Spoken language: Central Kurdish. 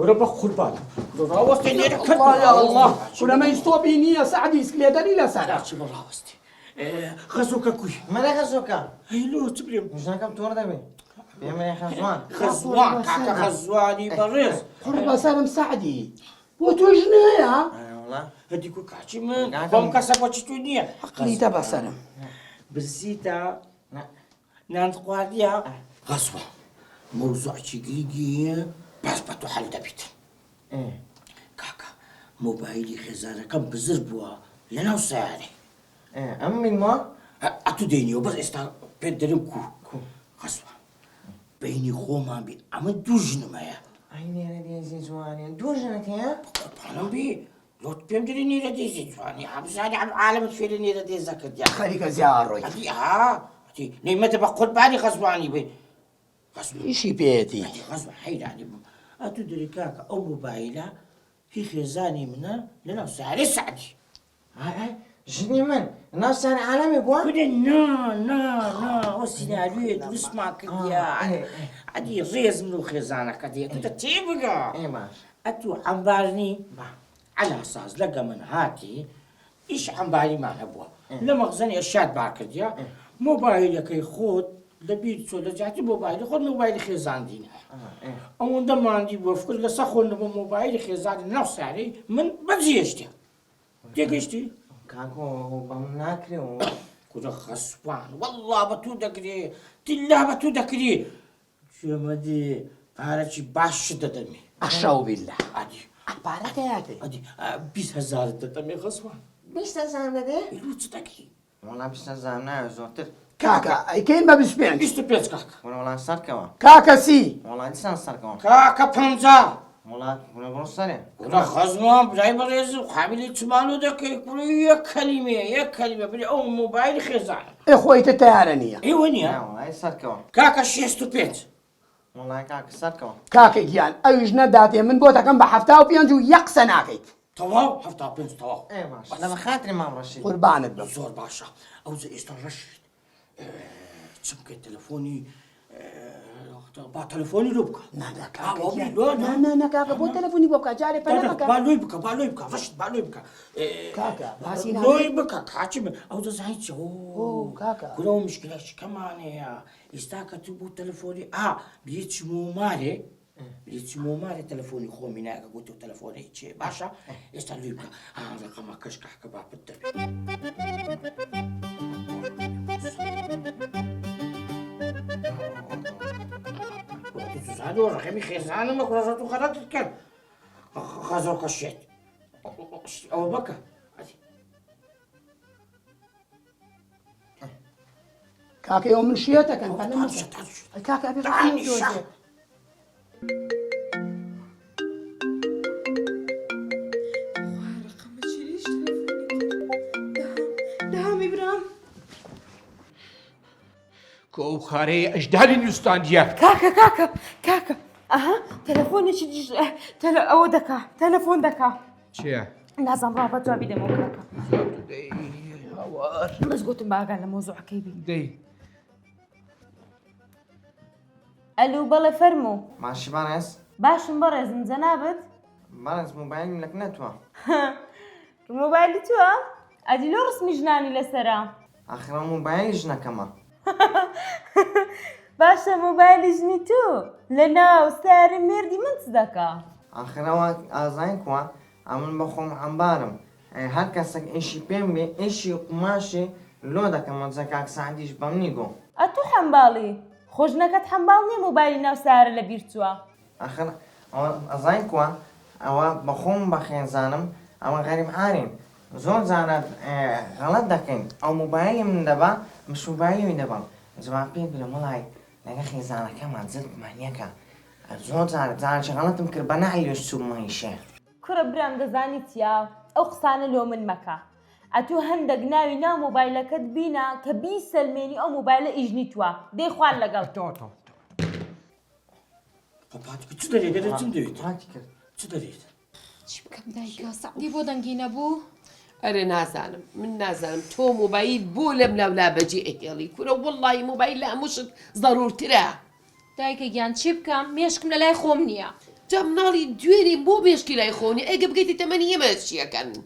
رب قربان راوستي ليرة كد الله يا الله كل ما يستوبي نية سعدي سكليدري لا سعد لا شبه راوستي غزوكا كوي ما غزوكا هيلو تبليم مش كم تورد بي بيعمل خزوان غزوان كاكا غزواني بريز قربة سالم سعدي وتوجنيا والله هديكو كاتشي من قوم كاسبا تشتونية عقلي تبع سالم بالزيتا نانت قواديا غزوة موضوع شيقيقي بس باتو حل دبيت ايه كاكا موبايلي خزانة كم بزربوا لنا وساري ايه امي ما اتو دينيو بس استا بيدرم كو غزوة بيني خوما بي اما دوجن مايا عيني انا دي زيزواني دوجنك يا قربانم بي لو تبيمدري نيرا دي زيتواني حبساني على العالم تفير نيرا دي زكت يا خليك زياروي هدي هدي نيمة بقول بعدي غزواني بي غزوة إشي بيتي هدي غزوة حيراني أتدري كاكا أو موبايلة في خزاني منها لنا وسعري سعدي هاي جني من الناس ثاني عالمي بوا كده نا والسيناريو واسمع كده عادي ريز من الخزانة كده كده تيبقى ايه باش أتو عمبارني على أساس لقى من هاتي إيش عمباري معنا بوا لما غزاني أشياء باركد يا موبايلك يخوض لبيت سو لجاتي موبايلي خود موبايلي خزان دينا أو عندما عندي بفكر لسخون موبايلي خزان نفس علي من بزيشتي تيجيشتي كاكو بمناكري و كده خسوان والله بتو دكري تلا بتو دكري شو مدي هارشي باش ددمي أشرو بالله عادي أخبارك يا أخي عادي 20,000 ددمي خسوان بيش تزام ده إلو تدكي والله بيش تزام نا زوتر كاكا أي كين ما بسمعني إيش تبيت كاكا والله سركوا كاكا سي والله لسان سركوا كاكا بنزا والله ولا بروسالي ولا خزمان بلاي بريز وحامل تمالو دكي كل يا كلمة بلي أو موبايل خزان إخوي تتهرنية إيه وين لا يا والله سركوا كاكا شيستو بيت والله كاك سركوا كاكا جيان أيش نداتي من بوتا كم بحفتها وبينجو يقسن أخيك تواو حفتا بنت تواو ايه باش لما خاطري ما برشيد قربانك بس زور باشا أو زي إستر رشيد تسمك تلفوني با تلفوني لوبكا لا كاكا كاكا لا لا لا كاكا بو تلفوني بوكا جاري فلمكا بالويبكا رشد بالويبكا كاكا باسين لويبكا كاتشم أو زايتش أوه كاكا كلهم مشكلة كمان يا استاكا تبو تلفوني بيتش مو مالي بيتش مو مالي تلفوني خو مناك قلت تلفوني تشي باشا استلويبكا رقمك كشكح كباب الدرب هذا رقمي خزانة ما كرزتو خرجت الكلب خزوك الشيت أو بكا كاكا يوم من شيتك أنا فلمكا كاكا أبي تعالي رقمك الشهر دهم إبراهيم كو خاري اجدال نيوستانديا كاكا أها تلفوني شديش أو دكا تلفون دكا شيا لازم رابط جوابي دمو كاكا دي هوار بس قلت بقى على موضوع كيبي دي ألو بلا فرمو ماشي بارس باش مبرز من زنابت بارس موبايل منك نتوا الموبايل توا أدي لو رسمي جناني لسرا اخر موبايل جنا كمان باشا موبايل جنيتو لنا وساري ميردي من صدقا آخر ازاين كوا عمل بخوم عمبارم هر کسک ایشی پیم بی ایشی قماشی لو دا کمان زکاک سعدیش بمنیگو أتو حنبالي خوجنكت حنبالني موبايلي ناو سارة لبيرتوا آخر ازاين كوا او بخوم بخين زانم او غريب عارين زور زانت غلط دکن او موبایلی من دبا مش موبایلی من دبا زمان بيت بلا ملاي لقى خيزانة كمان زلت معنيكا زور زانت شغلتم كربنا عيوش سوب مايشة كرة برام دزاني تيا أو خسانة لو من مكا أتو هندق ناوي نا موبايلك تبينا كبي سلميني أو موبايل إجنيتوا دي خوان لقل تو بابات بتشو دريد رجم دويت هاتي شو دريد چی بکەم دایکە سعدی بۆ دەنگی نەبوو ئەرێ نازانم من نازانم تۆ موبایل بۆ لەم لاولا بەجێ ئەهێڵی کورە وەڵڵی موبایل لە هەمووشت زەڕورترە دایکە گیان چی بکەم مێشکم لە لای خۆم نییە جا مناڵی دوێنێ بۆ مێشکی لای خۆنی ئەگە بگەیتە تەمەنی ئێمە چیەکەن